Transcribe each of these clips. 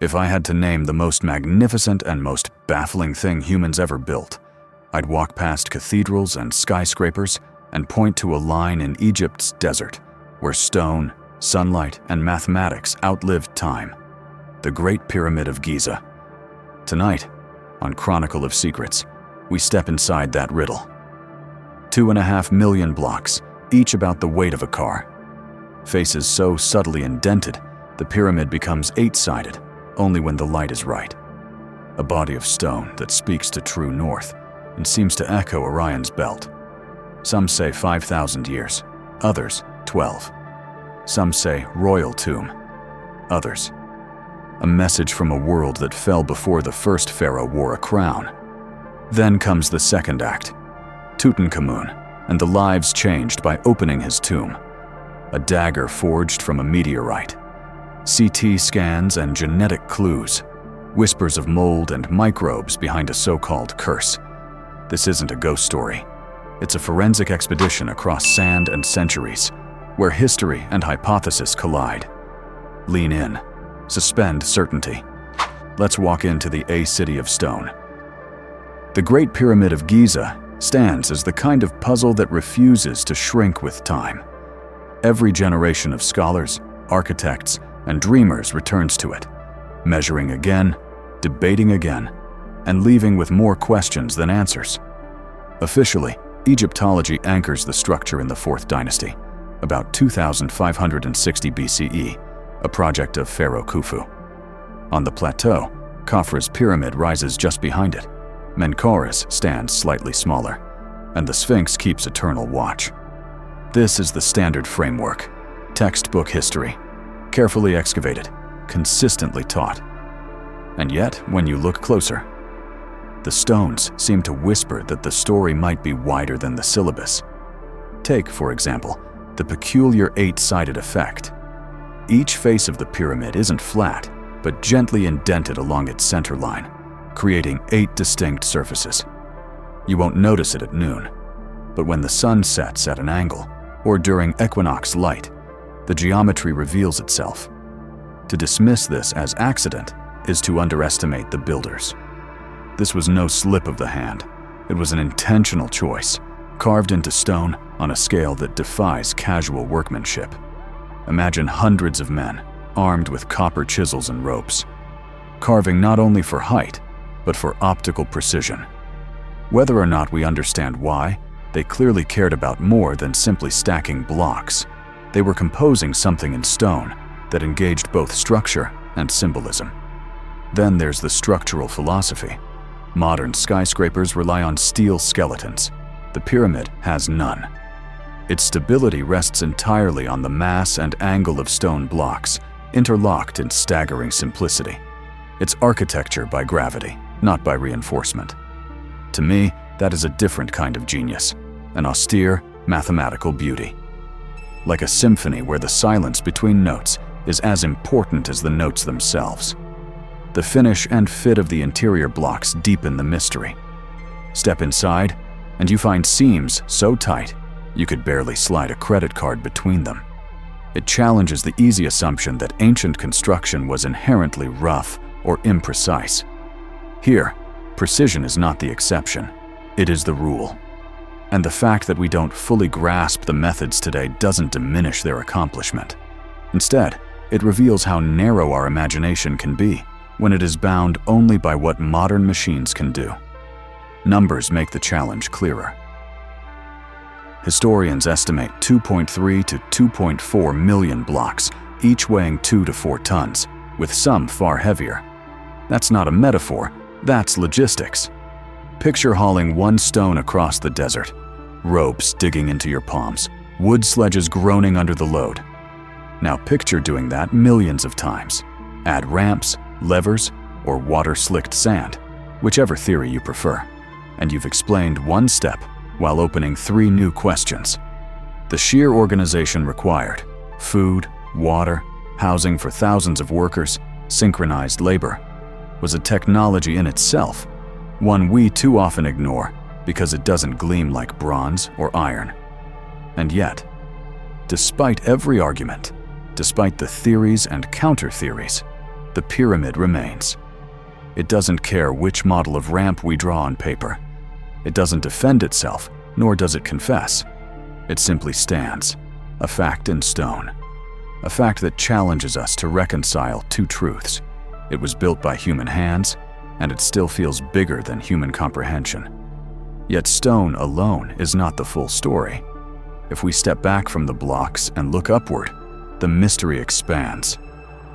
If I had to name the most magnificent and most baffling thing humans ever built, I'd walk past cathedrals and skyscrapers and point to a line in Egypt's desert where stone, sunlight, and mathematics outlived time. The Great Pyramid of Giza. Tonight, on Chronicle of Secrets, we step inside that riddle. 2.5 million blocks, each about the weight of a car. Faces so subtly indented, the pyramid becomes 8-sided only when the light is right. A body of stone that speaks to true north and seems to echo Orion's belt. Some say 5,000 years, others 12. Some say royal tomb, others a message from a world that fell before the first pharaoh wore a crown. Then comes the second act, Tutankhamun, and the lives changed by opening his tomb. A dagger forged from a meteorite. CT scans and genetic clues. Whispers of mold and microbes behind a so-called curse. This isn't a ghost story. It's a forensic expedition across sand and centuries, where history and hypothesis collide. Lean in. Suspend certainty. Let's walk into the city of stone. The Great Pyramid of Giza stands as the kind of puzzle that refuses to shrink with time. Every generation of scholars, architects, and dreamers returns to it, measuring again, debating again, and leaving with more questions than answers. Officially, Egyptology anchors the structure in the 4th dynasty, about 2560 BCE, a project of Pharaoh Khufu. On the plateau, Khafra's pyramid rises just behind it. Menkaura's stands slightly smaller, and the Sphinx keeps eternal watch. This is the standard framework, textbook history, carefully excavated, consistently taught. And yet, when you look closer, the stones seem to whisper that the story might be wider than the syllabus. Take, for example, the peculiar 8-sided effect. Each face of the pyramid isn't flat, but gently indented along its center line, creating 8 distinct surfaces. You won't notice it at noon, but when the sun sets at an angle, or during equinox light, the geometry reveals itself. To dismiss this as accident is to underestimate the builders. This was no slip of the hand. It was an intentional choice, carved into stone on a scale that defies casual workmanship. Imagine hundreds of men, armed with copper chisels and ropes, carving not only for height, but for optical precision. Whether or not we understand why, they clearly cared about more than simply stacking blocks. They were composing something in stone that engaged both structure and symbolism. Then there's the structural philosophy. Modern skyscrapers rely on steel skeletons. The pyramid has none. Its stability rests entirely on the mass and angle of stone blocks, interlocked in staggering simplicity. It's architecture by gravity, not by reinforcement. To me, that is a different kind of genius, an austere, mathematical beauty. Like a symphony where the silence between notes is as important as the notes themselves. The finish and fit of the interior blocks deepen the mystery. Step inside, and you find seams so tight you could barely slide a credit card between them. It challenges the easy assumption that ancient construction was inherently rough or imprecise. Here, precision is not the exception, it is the rule. And the fact that we don't fully grasp the methods today doesn't diminish their accomplishment. Instead, it reveals how narrow our imagination can be when it is bound only by what modern machines can do. Numbers make the challenge clearer. Historians estimate 2.3 to 2.4 million blocks, each weighing 2 to 4 tons, with some far heavier. That's not a metaphor, that's logistics. Picture hauling one stone across the desert, ropes digging into your palms, wood sledges groaning under the load. Now picture doing that millions of times. Add ramps, levers, or water-slicked sand, whichever theory you prefer, and you've explained one step while opening 3 new questions. The sheer organization required, food, water, housing for thousands of workers, synchronized labor, was a technology in itself, one we too often ignore because it doesn't gleam like bronze or iron. And yet, despite every argument, despite the theories and counter-theories, the pyramid remains. It doesn't care which model of ramp we draw on paper. It doesn't defend itself, nor does it confess. It simply stands, a fact in stone. A fact that challenges us to reconcile two truths. It was built by human hands, and it still feels bigger than human comprehension. Yet stone alone is not the full story. If we step back from the blocks and look upward, the mystery expands.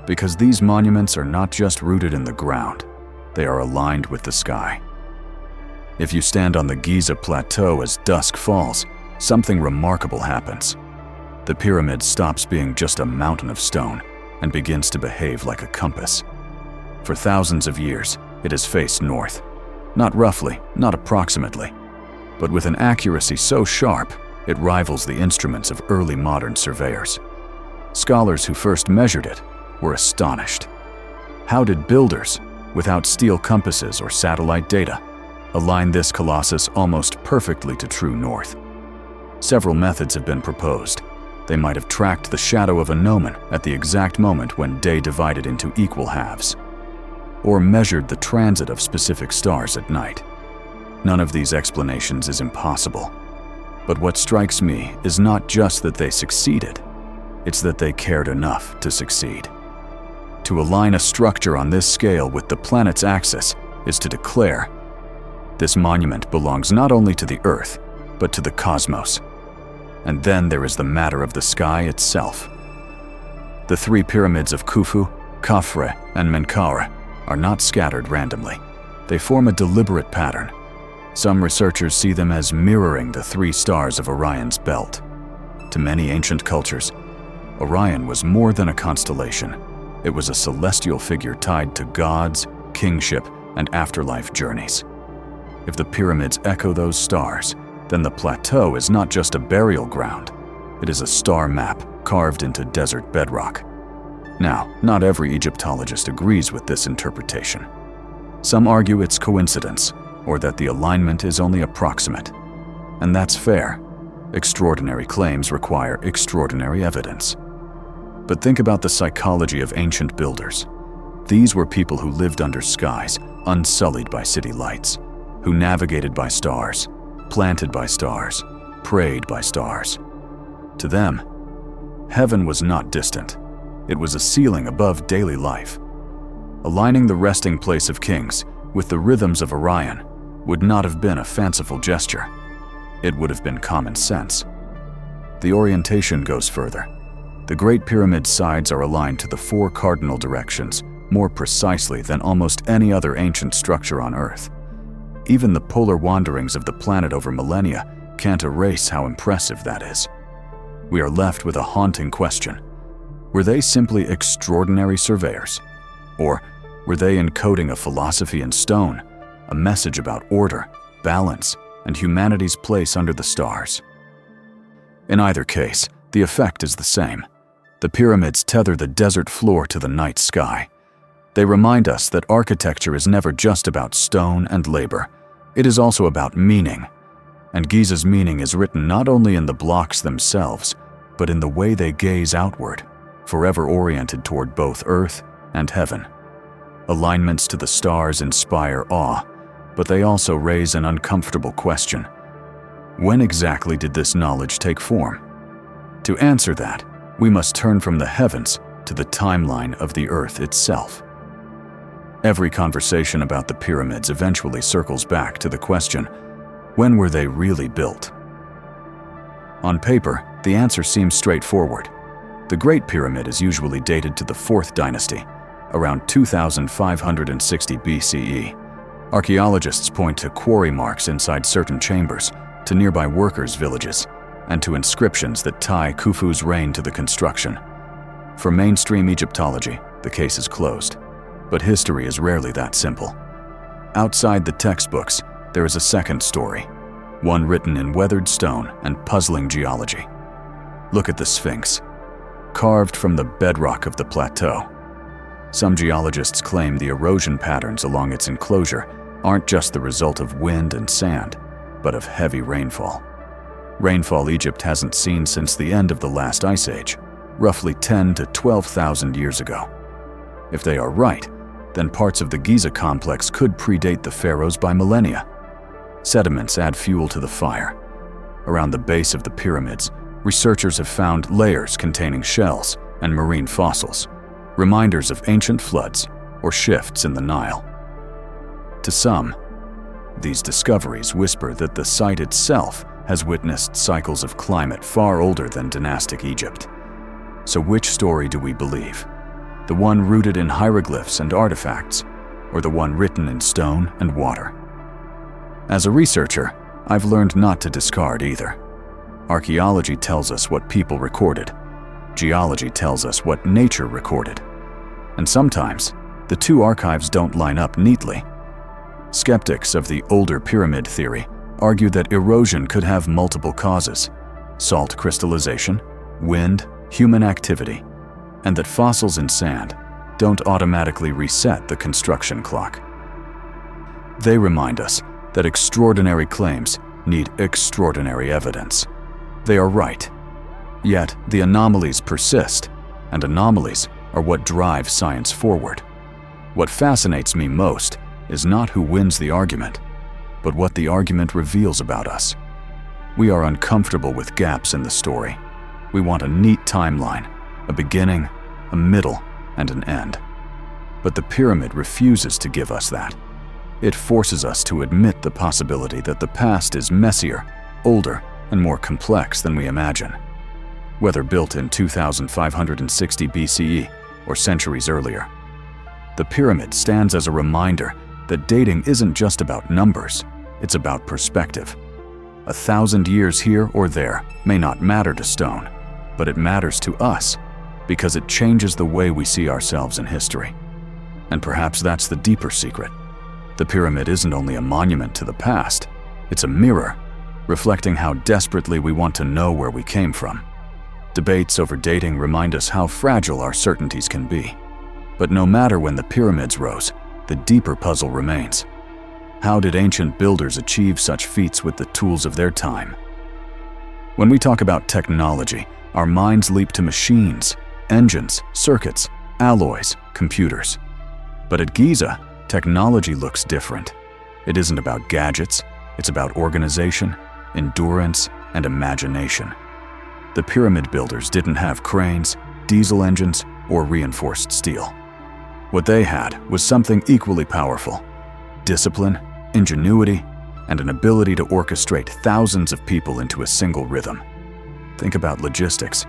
Because these monuments are not just rooted in the ground, they are aligned with the sky. If you stand on the Giza plateau as dusk falls, something remarkable happens. The pyramid stops being just a mountain of stone and begins to behave like a compass. For thousands of years, it has faced north. Not roughly, not approximately, but with an accuracy so sharp, it rivals the instruments of early modern surveyors. Scholars who first measured it were astonished. How did builders, without steel compasses or satellite data, align this colossus almost perfectly to true north? Several methods have been proposed. They might have tracked the shadow of a gnomon at the exact moment when day divided into equal halves, or measured the transit of specific stars at night. None of these explanations is impossible. But what strikes me is not just that they succeeded, it's that they cared enough to succeed. To align a structure on this scale with the planet's axis is to declare, this monument belongs not only to the Earth, but to the cosmos. And then there is the matter of the sky itself. The three pyramids of Khufu, Khafre, and Menkaure are not scattered randomly. They form a deliberate pattern. Some researchers see them as mirroring the three stars of Orion's belt. To many ancient cultures, Orion was more than a constellation. It was a celestial figure tied to gods, kingship, and afterlife journeys. If the pyramids echo those stars, then the plateau is not just a burial ground. It is a star map carved into desert bedrock. Now, not every Egyptologist agrees with this interpretation. Some argue it's coincidence, or that the alignment is only approximate. And that's fair. Extraordinary claims require extraordinary evidence. But think about the psychology of ancient builders. These were people who lived under skies, unsullied by city lights, who navigated by stars, planted by stars, prayed by stars. To them, heaven was not distant. It was a ceiling above daily life. Aligning the resting place of kings with the rhythms of Orion would not have been a fanciful gesture. It would have been common sense. The orientation goes further. The Great Pyramid's sides are aligned to the four cardinal directions more precisely than almost any other ancient structure on Earth. Even the polar wanderings of the planet over millennia can't erase how impressive that is. We are left with a haunting question. Were they simply extraordinary surveyors? Or were they encoding a philosophy in stone, a message about order, balance, and humanity's place under the stars? In either case, the effect is the same. The pyramids tether the desert floor to the night sky. They remind us that architecture is never just about stone and labor. It is also about meaning. And Giza's meaning is written not only in the blocks themselves, but in the way they gaze outward, forever oriented toward both earth and heaven. Alignments to the stars inspire awe, but they also raise an uncomfortable question. When exactly did this knowledge take form? To answer that, we must turn from the heavens to the timeline of the earth itself. Every conversation about the pyramids eventually circles back to the question, when were they really built? On paper, the answer seems straightforward. The Great Pyramid is usually dated to the 4th dynasty, around 2560 BCE. Archaeologists point to quarry marks inside certain chambers, to nearby workers' villages, and to inscriptions that tie Khufu's reign to the construction. For mainstream Egyptology, the case is closed. But history is rarely that simple. Outside the textbooks, there is a second story, one written in weathered stone and puzzling geology. Look at the Sphinx, carved from the bedrock of the plateau. Some geologists claim the erosion patterns along its enclosure aren't just the result of wind and sand, but of heavy rainfall. Rainfall Egypt hasn't seen since the end of the last ice age, roughly 10 to 12,000 years ago. If they are right, then parts of the Giza complex could predate the pharaohs by millennia. Sediments add fuel to the fire. Around the base of the pyramids, researchers have found layers containing shells and marine fossils, reminders of ancient floods or shifts in the Nile. To some, these discoveries whisper that the site itself has witnessed cycles of climate far older than dynastic Egypt. So which story do we believe? The one rooted in hieroglyphs and artifacts, or the one written in stone and water? As a researcher, I've learned not to discard either. Archaeology tells us what people recorded. Geology tells us what nature recorded. And sometimes, the two archives don't line up neatly. Skeptics of the older pyramid theory argue that erosion could have multiple causes: salt crystallization, wind, human activity, and that fossils in sand don't automatically reset the construction clock. They remind us that extraordinary claims need extraordinary evidence. They are right. Yet the anomalies persist, and anomalies are what drive science forward. What fascinates me most is not who wins the argument, but what the argument reveals about us. We are uncomfortable with gaps in the story. We want a neat timeline, a beginning, a middle, and an end. But the pyramid refuses to give us that. It forces us to admit the possibility that the past is messier, older, and more complex than we imagine. Whether built in 2560 BCE or centuries earlier, the pyramid stands as a reminder that dating isn't just about numbers, it's about perspective. 1,000 years here or there may not matter to stone, but it matters to us because it changes the way we see ourselves in history. And perhaps that's the deeper secret. The pyramid isn't only a monument to the past, it's a mirror, reflecting how desperately we want to know where we came from. Debates over dating remind us how fragile our certainties can be. But no matter when the pyramids rose, the deeper puzzle remains. How did ancient builders achieve such feats with the tools of their time? When we talk about technology, our minds leap to machines, engines, circuits, alloys, computers. But at Giza, technology looks different. It isn't about gadgets, it's about organization, endurance, and imagination. The pyramid builders didn't have cranes, diesel engines, or reinforced steel. What they had was something equally powerful: discipline, ingenuity, and an ability to orchestrate thousands of people into a single rhythm. Think about logistics.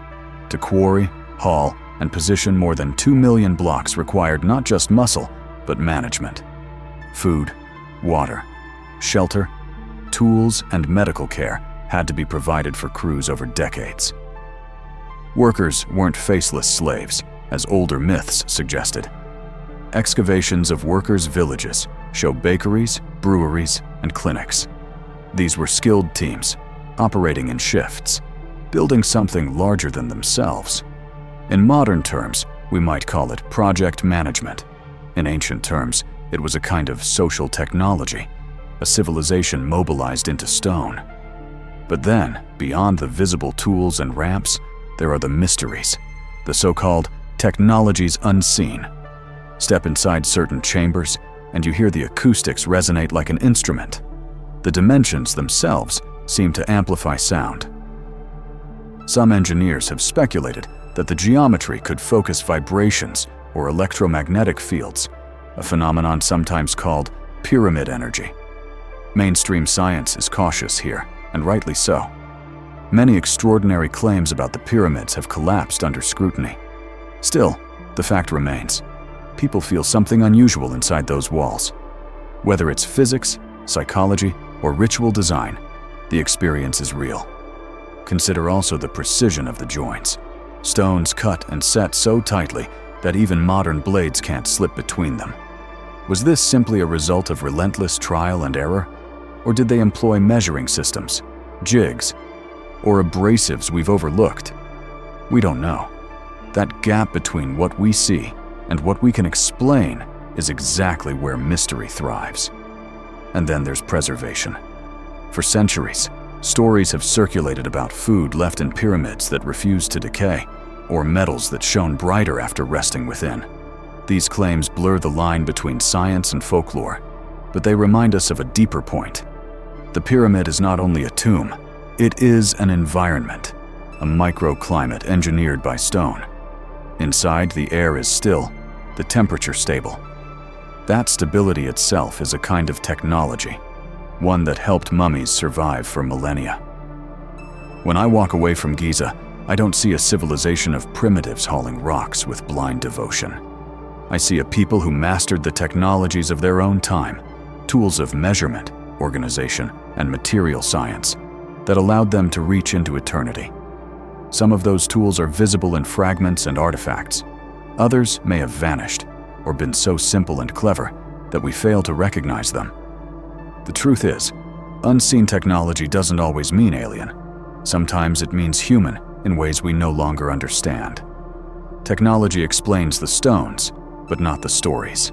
To quarry, haul, and position more than 2 million blocks required not just muscle, but management. Food, water, shelter, tools, and medical care had to be provided for crews over decades. Workers weren't faceless slaves, as older myths suggested. Excavations of workers' villages show bakeries, breweries, and clinics. These were skilled teams, operating in shifts, building something larger than themselves. In modern terms, we might call it project management. In ancient terms, it was a kind of social technology, a civilization mobilized into stone. But then, beyond the visible tools and ramps, there are the mysteries, the so-called technologies unseen. Step inside certain chambers, and you hear the acoustics resonate like an instrument. The dimensions themselves seem to amplify sound. Some engineers have speculated that the geometry could focus vibrations or electromagnetic fields, a phenomenon sometimes called pyramid energy. Mainstream science is cautious here, and rightly so. Many extraordinary claims about the pyramids have collapsed under scrutiny. Still, the fact remains. People feel something unusual inside those walls. Whether it's physics, psychology, or ritual design, the experience is real. Consider also the precision of the joints. Stones cut and set so tightly that even modern blades can't slip between them. Was this simply a result of relentless trial and error? Or did they employ measuring systems, jigs, or abrasives we've overlooked? We don't know. That gap between what we see and what we can explain is exactly where mystery thrives. And then there's preservation. For centuries, stories have circulated about food left in pyramids that refused to decay, or metals that shone brighter after resting within. These claims blur the line between science and folklore, but they remind us of a deeper point. The pyramid is not only a tomb, it is an environment, a microclimate engineered by stone. Inside, the air is still, the temperature stable. That stability itself is a kind of technology, one that helped mummies survive for millennia. When I walk away from Giza, I don't see a civilization of primitives hauling rocks with blind devotion. I see a people who mastered the technologies of their own time, tools of measurement, organization, and material science that allowed them to reach into eternity. Some of those tools are visible in fragments and artifacts. Others may have vanished or been so simple and clever that we fail to recognize them. The truth is, unseen technology doesn't always mean alien. Sometimes it means human in ways we no longer understand. Technology explains the stones, but not the stories.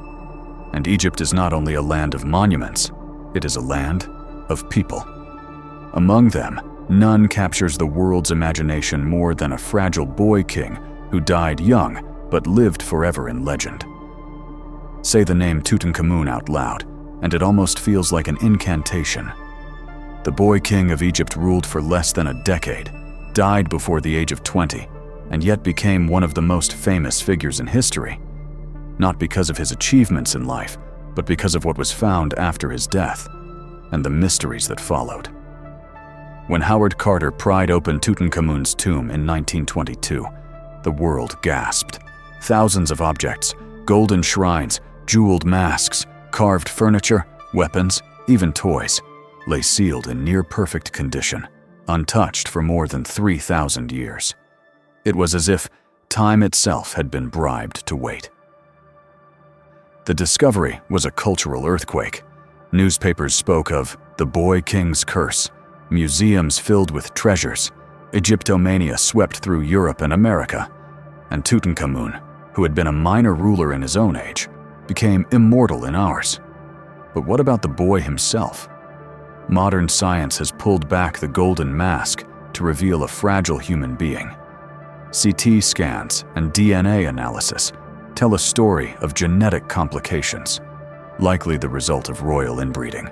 And Egypt is not only a land of monuments, it is a land of people. Among them, none captures the world's imagination more than a fragile boy king who died young but lived forever in legend. Say the name Tutankhamun out loud, and it almost feels like an incantation. The boy king of Egypt ruled for less than a decade, died before the age of 20, and yet became one of the most famous figures in history. Not because of his achievements in life, but because of what was found after his death, and the mysteries that followed. When Howard Carter pried open Tutankhamun's tomb in 1922, the world gasped. Thousands of objects, golden shrines, jeweled masks, carved furniture, weapons, even toys, lay sealed in near-perfect condition, untouched for more than 3,000 years. It was as if time itself had been bribed to wait. The discovery was a cultural earthquake. Newspapers spoke of the boy king's curse, museums filled with treasures, Egyptomania swept through Europe and America, and Tutankhamun, who had been a minor ruler in his own age, became immortal in ours. But what about the boy himself? Modern science has pulled back the golden mask to reveal a fragile human being. CT scans and DNA analysis tell a story of genetic complications, likely the result of royal inbreeding.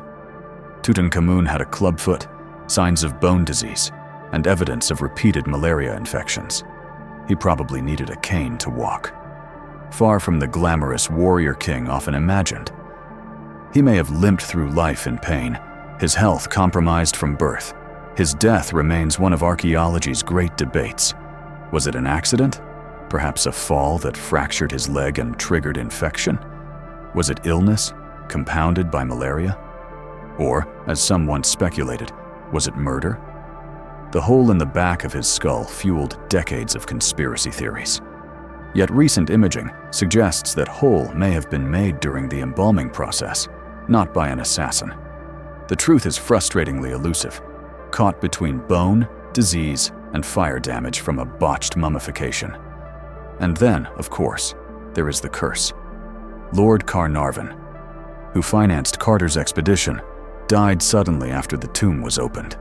Tutankhamun had a clubfoot, signs of bone disease, and evidence of repeated malaria infections. He probably needed a cane to walk. Far from the glamorous warrior king often imagined. He may have limped through life in pain, his health compromised from birth. His death remains one of archaeology's great debates. Was it an accident? Perhaps a fall that fractured his leg and triggered infection? Was it illness, compounded by malaria? Or, as some once speculated, was it murder? The hole in the back of his skull fueled decades of conspiracy theories. Yet recent imaging suggests that hole may have been made during the embalming process, not by an assassin. The truth is frustratingly elusive, caught between bone, disease, and fire damage from a botched mummification. And then, of course, there is the curse. Lord Carnarvon, who financed Carter's expedition, died suddenly after the tomb was opened.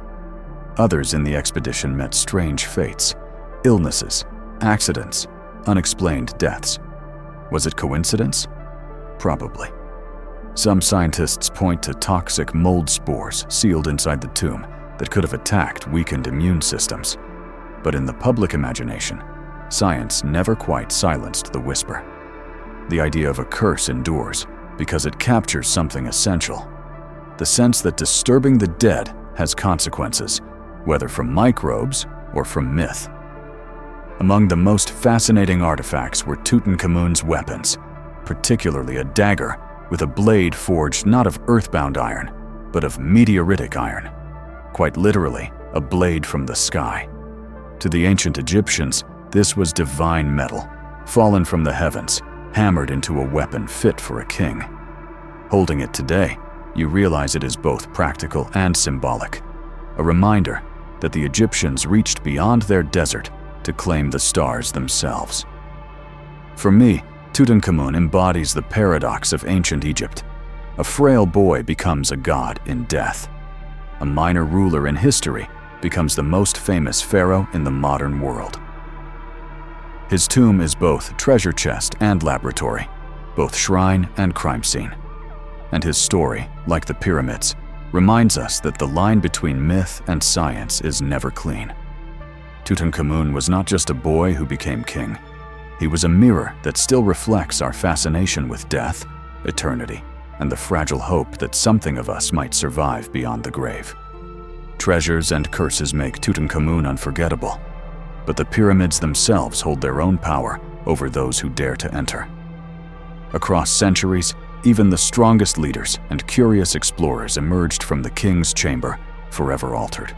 Others in the expedition met strange fates, illnesses, accidents, unexplained deaths. Was it coincidence? Probably. Some scientists point to toxic mold spores sealed inside the tomb that could have attacked weakened immune systems. But in the public imagination, science never quite silenced the whisper. The idea of a curse endures because it captures something essential: the sense that disturbing the dead has consequences, whether from microbes or from myth. Among the most fascinating artifacts were Tutankhamun's weapons, particularly a dagger with a blade forged not of earthbound iron, but of meteoritic iron. Quite literally, a blade from the sky. To the ancient Egyptians, this was divine metal, fallen from the heavens, hammered into a weapon fit for a king. Holding it today, you realize it is both practical and symbolic, a reminder that the Egyptians reached beyond their desert to claim the stars themselves. For me, Tutankhamun embodies the paradox of ancient Egypt. A frail boy becomes a god in death. A minor ruler in history becomes the most famous pharaoh in the modern world. His tomb is both treasure chest and laboratory, both shrine and crime scene. And his story, like the pyramids, reminds us that the line between myth and science is never clean. Tutankhamun was not just a boy who became king. He was a mirror that still reflects our fascination with death, eternity, and the fragile hope that something of us might survive beyond the grave. Treasures and curses make Tutankhamun unforgettable, but the pyramids themselves hold their own power over those who dare to enter. Across centuries, even the strongest leaders and curious explorers emerged from the king's chamber, forever altered.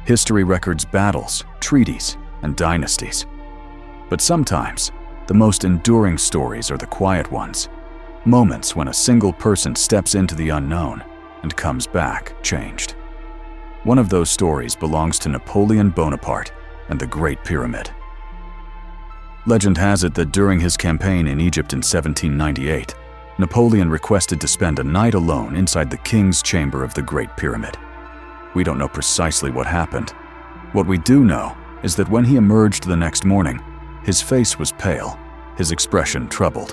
History records battles, treaties, and dynasties. But sometimes, the most enduring stories are the quiet ones, moments when a single person steps into the unknown and comes back changed. One of those stories belongs to Napoleon Bonaparte and the Great Pyramid. Legend has it that during his campaign in Egypt in 1798, Napoleon requested to spend a night alone inside the king's chamber of the Great Pyramid. We don't know precisely what happened. What we do know is that when he emerged the next morning, his face was pale, his expression troubled.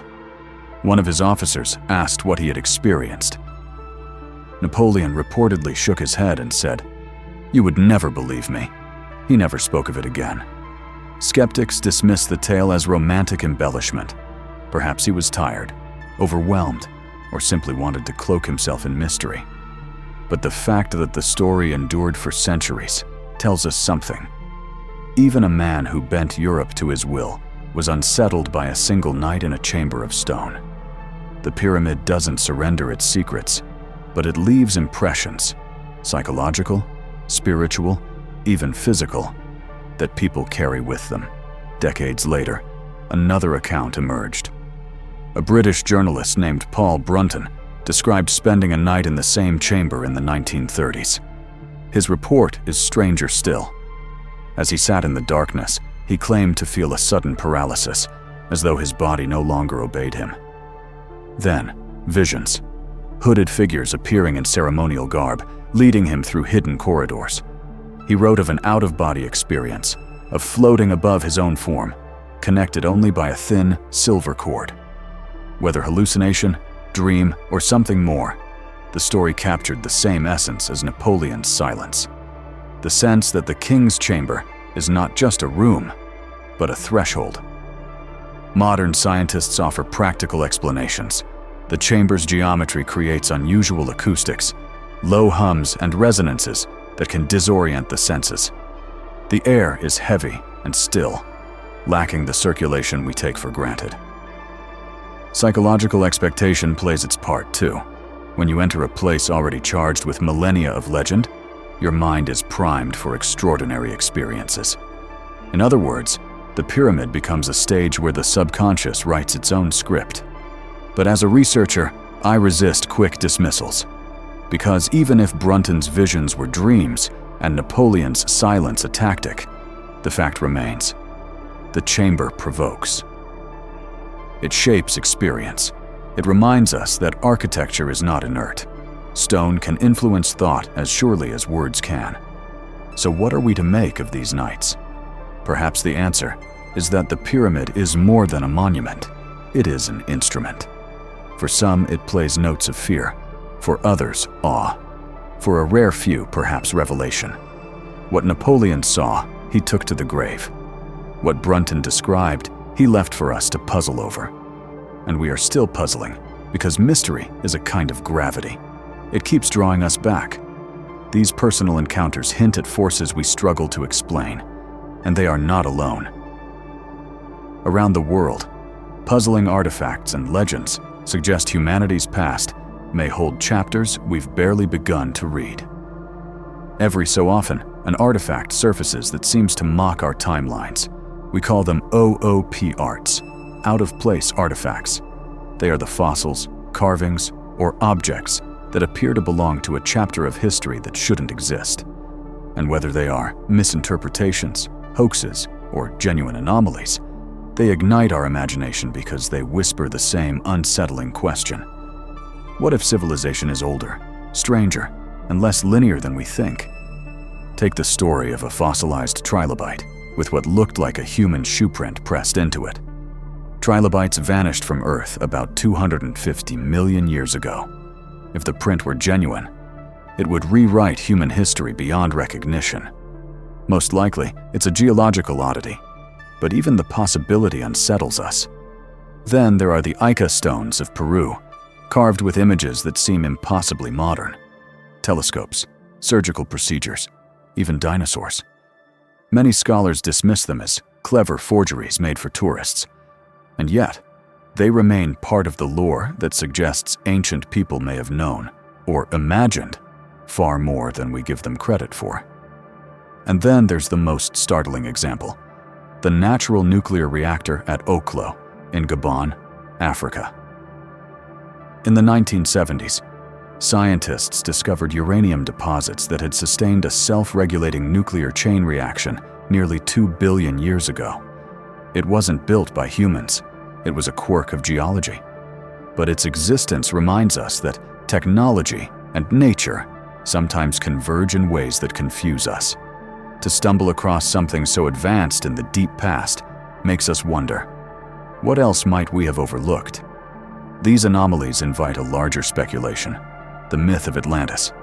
One of his officers asked what he had experienced. Napoleon reportedly shook his head and said, "You would never believe me." He never spoke of it again. Skeptics dismiss the tale as romantic embellishment. Perhaps he was tired, overwhelmed, or simply wanted to cloak himself in mystery. But the fact that the story endured for centuries tells us something. Even a man who bent Europe to his will was unsettled by a single night in a chamber of stone. The pyramid doesn't surrender its secrets, but it leaves impressions, psychological, spiritual, even physical, that people carry with them. Decades later, another account emerged. A British journalist named Paul Brunton described spending a night in the same chamber in the 1930s. His report is stranger still. As he sat in the darkness, he claimed to feel a sudden paralysis, as though his body no longer obeyed him. Then, visions. Hooded figures appearing in ceremonial garb, leading him through hidden corridors. He wrote of an out-of-body experience, of floating above his own form, connected only by a thin, silver cord. Whether hallucination, dream, or something more, the story captured the same essence as Napoleon's silence. The sense that the king's chamber is not just a room, but a threshold. Modern scientists offer practical explanations. The chamber's geometry creates unusual acoustics, low hums and resonances that can disorient the senses. The air is heavy and still, lacking the circulation we take for granted. Psychological expectation plays its part too. When you enter a place already charged with millennia of legend, your mind is primed for extraordinary experiences. In other words, the pyramid becomes a stage where the subconscious writes its own script. But as a researcher, I resist quick dismissals. Because even if Brunton's visions were dreams and Napoleon's silence a tactic, the fact remains: the chamber provokes. It shapes experience. It reminds us that architecture is not inert. Stone can influence thought as surely as words can. So what are we to make of these nights? Perhaps the answer is that the pyramid is more than a monument. It is an instrument. For some, it plays notes of fear. For others, awe. For a rare few, perhaps revelation. What Napoleon saw, he took to the grave. What Brunton described, he left for us to puzzle over. And we are still puzzling, because mystery is a kind of gravity. It keeps drawing us back. These personal encounters hint at forces we struggle to explain, and they are not alone. Around the world, puzzling artifacts and legends suggest humanity's past may hold chapters we've barely begun to read. Every so often, an artifact surfaces that seems to mock our timelines. We call them OOPArts, out-of-place artifacts. They are the fossils, carvings, or objects that appear to belong to a chapter of history that shouldn't exist. And whether they are misinterpretations, hoaxes, or genuine anomalies, they ignite our imagination because they whisper the same unsettling question. What if civilization is older, stranger, and less linear than we think? Take the story of a fossilized trilobite with what looked like a human shoeprint pressed into it. Trilobites vanished from Earth about 250 million years ago. If the print were genuine, it would rewrite human history beyond recognition. Most likely, it's a geological oddity, but even the possibility unsettles us. Then there are the Ica stones of Peru, carved with images that seem impossibly modern. Telescopes, surgical procedures, even dinosaurs. Many scholars dismiss them as clever forgeries made for tourists. And yet, they remain part of the lore that suggests ancient people may have known, or imagined, far more than we give them credit for. And then there's the most startling example, the natural nuclear reactor at Oklo in Gabon, Africa. In the 1970s, scientists discovered uranium deposits that had sustained a self-regulating nuclear chain reaction nearly 2 billion years ago. It wasn't built by humans, it was a quirk of geology. But its existence reminds us that technology and nature sometimes converge in ways that confuse us. To stumble across something so advanced in the deep past makes us wonder, what else might we have overlooked? These anomalies invite a larger speculation, the myth of Atlantis.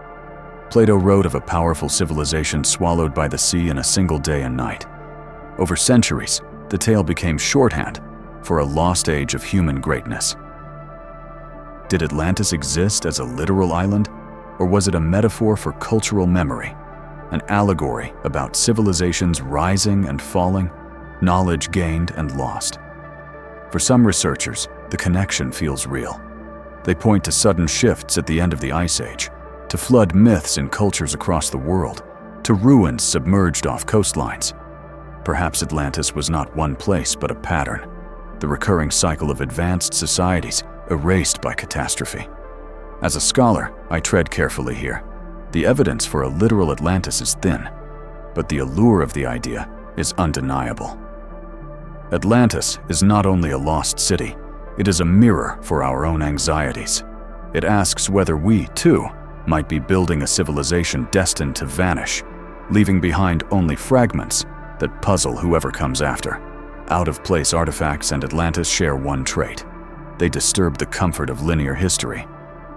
Plato wrote of a powerful civilization swallowed by the sea in a single day and night. Over centuries, the tale became shorthand for a lost age of human greatness. Did Atlantis exist as a literal island, or was it a metaphor for cultural memory, an allegory about civilizations rising and falling, knowledge gained and lost? For some researchers, the connection feels real. They point to sudden shifts at the end of the Ice Age, to flood myths in cultures across the world, to ruins submerged off coastlines. Perhaps Atlantis was not one place but a pattern, the recurring cycle of advanced societies erased by catastrophe. As a scholar, I tread carefully here. The evidence for a literal Atlantis is thin, but the allure of the idea is undeniable. Atlantis is not only a lost city, it is a mirror for our own anxieties. It asks whether we, too, might be building a civilization destined to vanish, leaving behind only fragments that puzzle whoever comes after. Out-of-place artifacts and Atlantis share one trait. They disturb the comfort of linear history.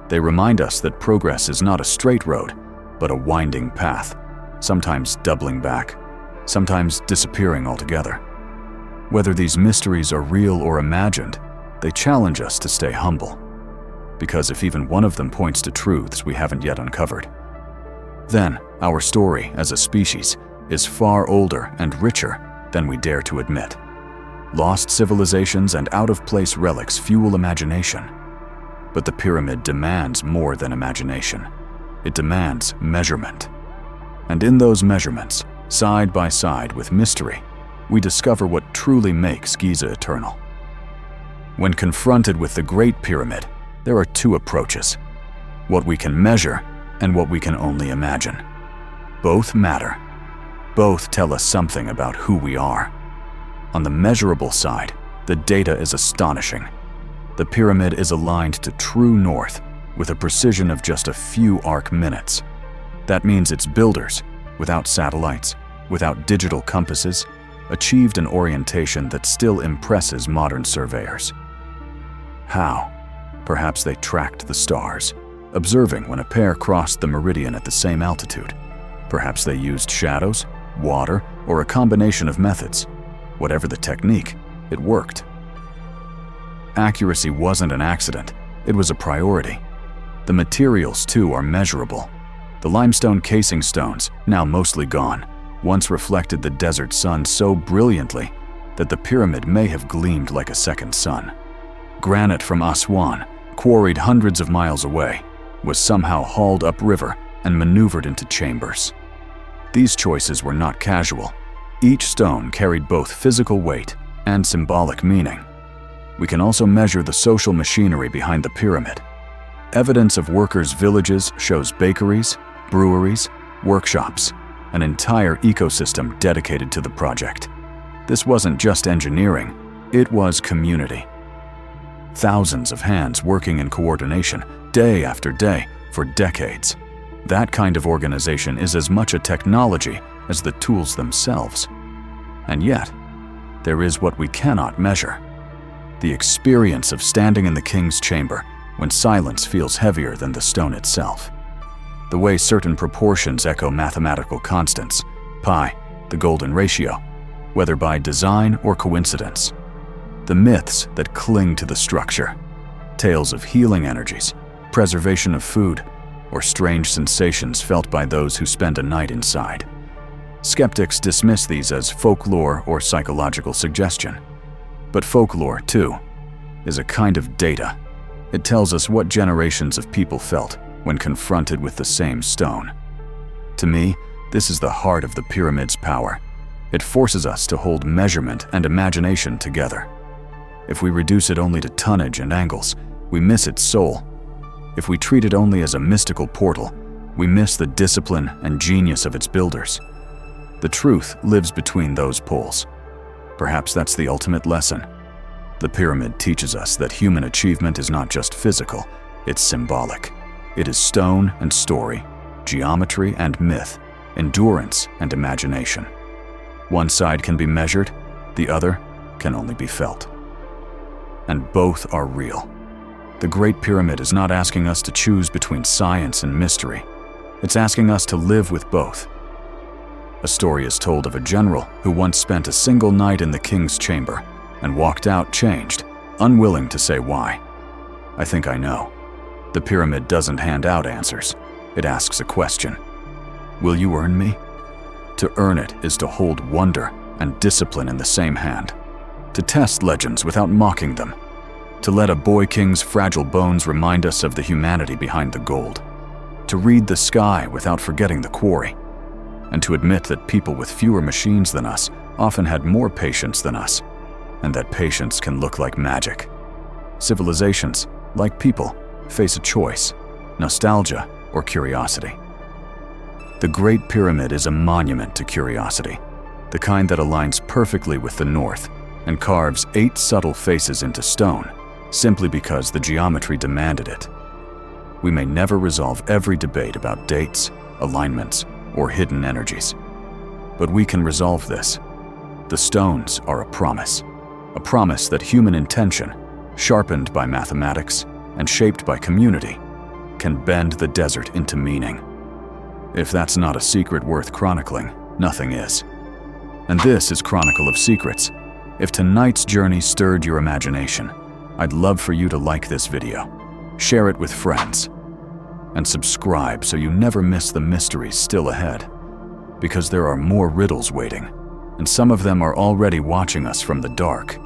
They remind us that progress is not a straight road, but a winding path, sometimes doubling back, sometimes disappearing altogether. Whether these mysteries are real or imagined, they challenge us to stay humble. Because if even one of them points to truths we haven't yet uncovered, then our story as a species is far older and richer than we dare to admit. Lost civilizations and out-of-place relics fuel imagination. But the pyramid demands more than imagination. It demands measurement. And in those measurements, side by side with mystery, we discover what truly makes Giza eternal. When confronted with the Great Pyramid, there are two approaches: what we can measure and what we can only imagine. Both matter. Both tell us something about who we are. On the measurable side, the data is astonishing. The pyramid is aligned to true north with a precision of just a few arc minutes. That means its builders, without satellites, without digital compasses, achieved an orientation that still impresses modern surveyors. How? Perhaps they tracked the stars, observing when a pair crossed the meridian at the same altitude. Perhaps they used shadows, water, or a combination of methods. Whatever the technique, it worked. Accuracy wasn't an accident, it was a priority. The materials, too, are measurable. The limestone casing stones, now mostly gone, once reflected the desert sun so brilliantly that the pyramid may have gleamed like a second sun. Granite from Aswan, quarried hundreds of miles away, was somehow hauled upriver and maneuvered into chambers. These choices were not casual. Each stone carried both physical weight and symbolic meaning. We can also measure the social machinery behind the pyramid. Evidence of workers' villages shows bakeries, breweries, workshops, an entire ecosystem dedicated to the project. This wasn't just engineering, it was community. Thousands of hands working in coordination, day after day, for decades. That kind of organization is as much a technology as the tools themselves. And yet, there is what we cannot measure: the experience of standing in the king's chamber when silence feels heavier than the stone itself. The way certain proportions echo mathematical constants, pi, the golden ratio, whether by design or coincidence. The myths that cling to the structure, tales of healing energies, preservation of food, or strange sensations felt by those who spend a night inside. Skeptics dismiss these as folklore or psychological suggestion. But folklore, too, is a kind of data. It tells us what generations of people felt when confronted with the same stone. To me, this is the heart of the pyramid's power. It forces us to hold measurement and imagination together. If we reduce it only to tonnage and angles, we miss its soul. If we treat it only as a mystical portal, we miss the discipline and genius of its builders. The truth lives between those poles. Perhaps that's the ultimate lesson. The pyramid teaches us that human achievement is not just physical, it's symbolic. It is stone and story, geometry and myth, endurance and imagination. One side can be measured, the other can only be felt. And both are real. The Great Pyramid is not asking us to choose between science and mystery. It's asking us to live with both. A story is told of a general who once spent a single night in the king's chamber and walked out changed, unwilling to say why. I think I know. The pyramid doesn't hand out answers. It asks a question. Will you earn me? To earn it is to hold wonder and discipline in the same hand. To test legends without mocking them. To let a boy king's fragile bones remind us of the humanity behind the gold. To read the sky without forgetting the quarry. And to admit that people with fewer machines than us often had more patience than us, and that patience can look like magic. Civilizations, like people, face a choice, nostalgia or curiosity. The Great Pyramid is a monument to curiosity, the kind that aligns perfectly with the north and carves 8 subtle faces into stone, simply because the geometry demanded it. We may never resolve every debate about dates, alignments, or hidden energies, but we can resolve this. The stones are a promise that human intention, sharpened by mathematics and shaped by community, can bend the desert into meaning. If that's not a secret worth chronicling, nothing is. And this is Chronicle of Secrets. If tonight's journey stirred your imagination, I'd love for you to like this video, share it with friends, and subscribe so you never miss the mysteries still ahead. Because there are more riddles waiting, and some of them are already watching us from the dark.